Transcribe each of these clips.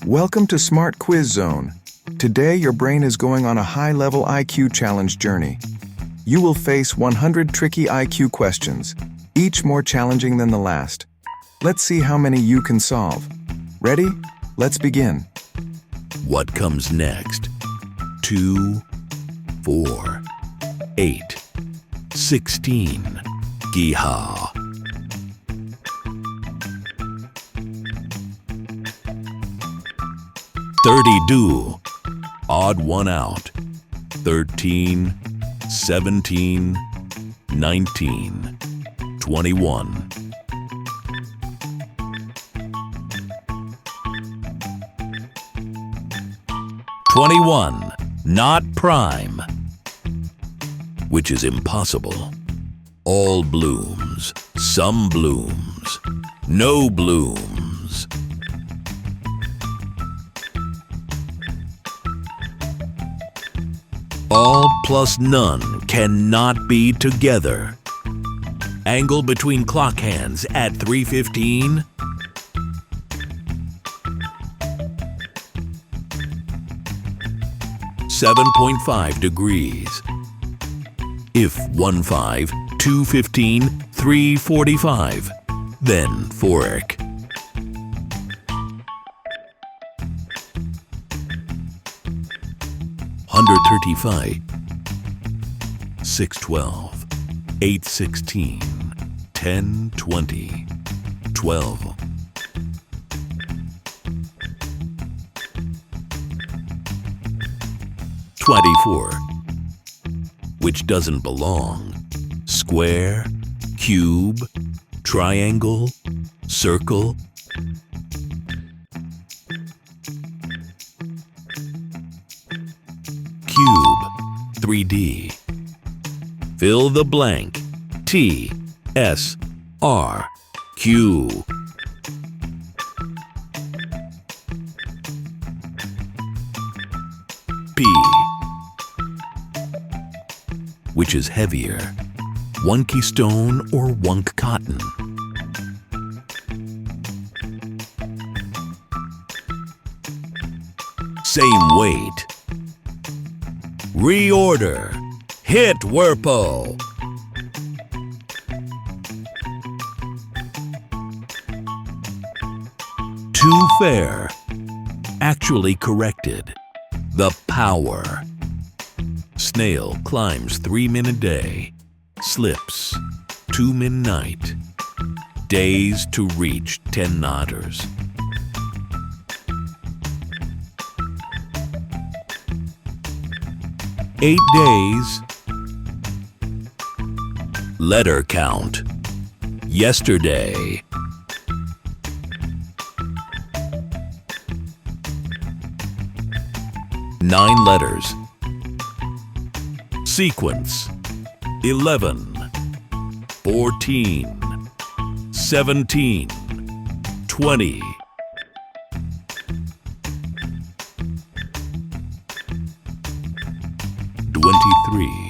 Welcome to Smart Quiz Zone. Today, your brain is going on a high-level IQ challenge journey. You will face 100 tricky IQ questions, each more challenging than the last. Let's see how many you can solve. Ready? Let's begin. What comes next? 2, 4, 8, 16. Giha. 32. Odd one out. 13, 17, 19, 21. 21. Not prime, which is impossible. All blooms, some blooms, no blooms. All plus none cannot be together. Angle between clock hands at 3:15. 7.5 degrees. If 1:5, 2:15, 3:45, then Fork. 135, 6:12, 8:16, 10:20, 12. 24, which doesn't belong. Square, cube, triangle, circle. Cube, 3D. Fill the blank. T, S, R, Q. P. Which is heavier, wonky stone or wunk cotton? Same weight. Reorder. Hit Werpo. Too fair. Actually corrected. The power. Snail climbs 3 min a day, slips 2 min night, days to reach 10 knotters. Eight days. Letter count. Yesterday. Nine letters. Sequence. 11, 14, 17, 20. 23.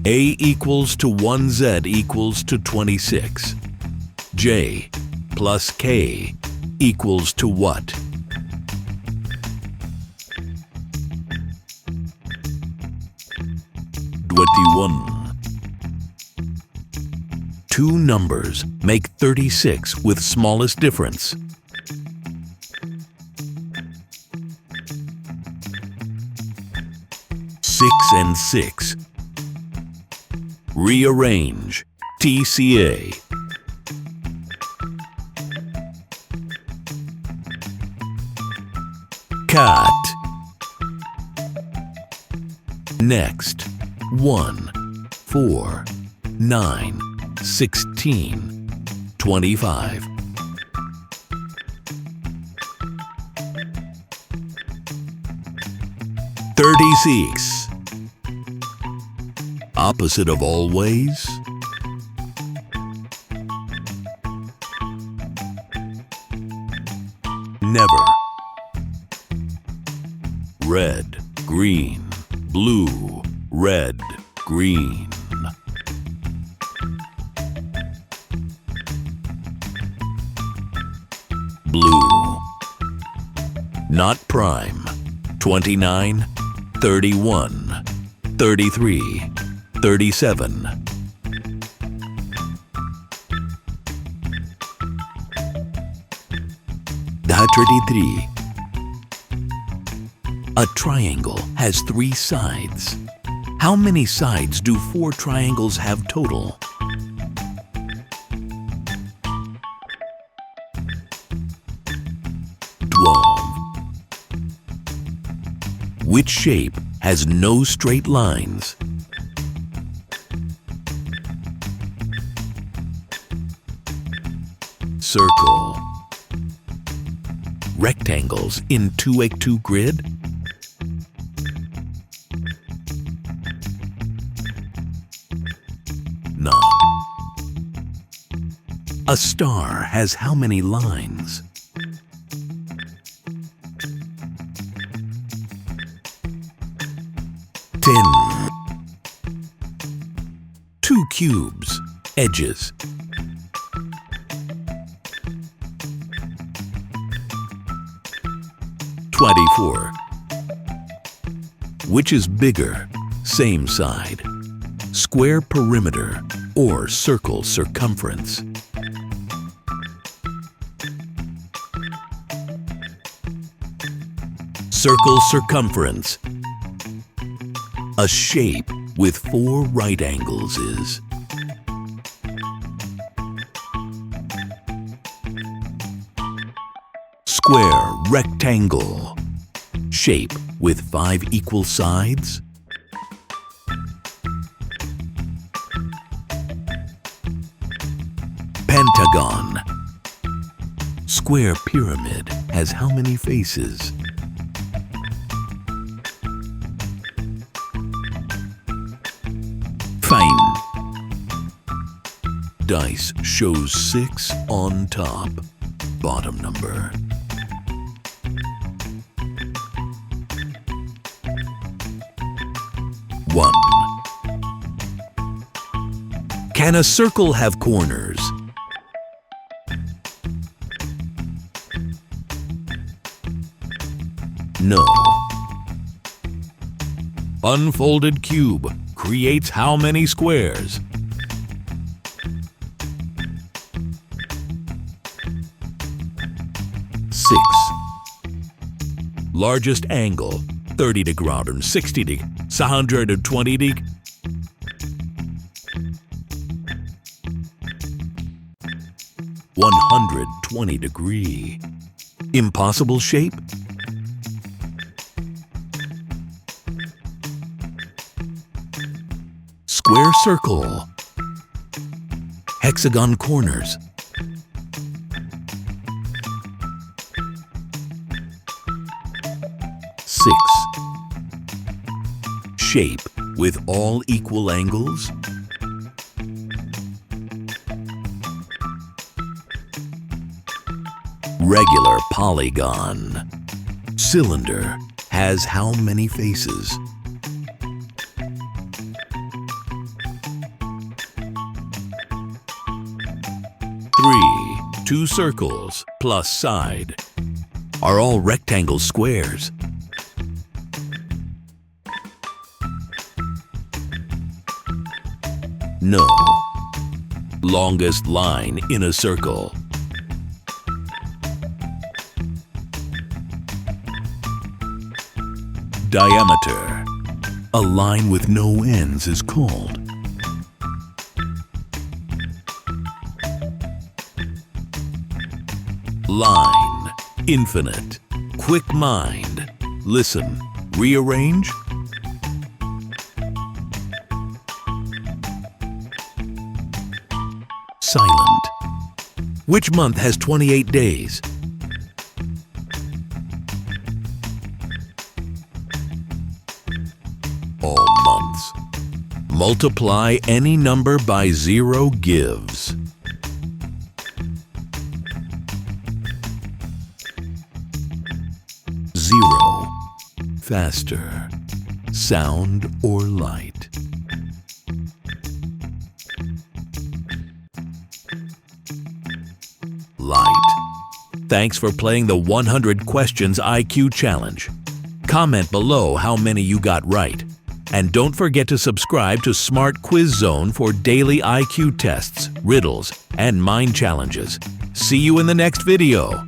A equals to 1Z equals to 26. J plus K equals to what? Two numbers make 36 with smallest difference. Six and 6. Rearrange. TCA. Cut. Next. 1, 4, 9, 16, 25. 36. Opposite of always? Never. Red, green, blue, red, green. Blue, not prime. 29, 31, 33, 37. Daha 33. A triangle has 3 sides. How many sides do 4 triangles have total? 12. Which shape has no straight lines? Circle. Rectangles in 2x2 grid? No. A star has how many lines? 10. 2 cubes, edges. 24. Which is bigger, same side? Square perimeter or circle circumference? Circle circumference. A shape with 4 right angles is square rectangle. Shape with 5 equal sides? Pentagon. Square pyramid has how many faces? Fine. Dice shows 6 on top. Bottom number. 1. Can a circle have corners? No. Unfolded cube creates how many squares? 6. Largest angle 30 degree, 60 degree, 120 degree. 120 degree. Impossible shape? Square circle. Hexagon corners. 6. Shape with all equal angles? Regular polygon. Cylinder has how many faces? 3. 2 circles plus side. Are all rectangles squares? No. Longest line in a circle. Diameter. A line with no ends is called line. Infinite. Quick mind. Listen. Rearrange. Silent. Which month has 28 days? All months. Multiply any number by 0 gives. 0. Faster. Sound or light? Light. Thanks for playing the 100 Questions IQ Challenge. Comment below how many you got right. And don't forget to subscribe to Smart Quiz Zone for daily IQ tests, riddles, and mind challenges. See you in the next video.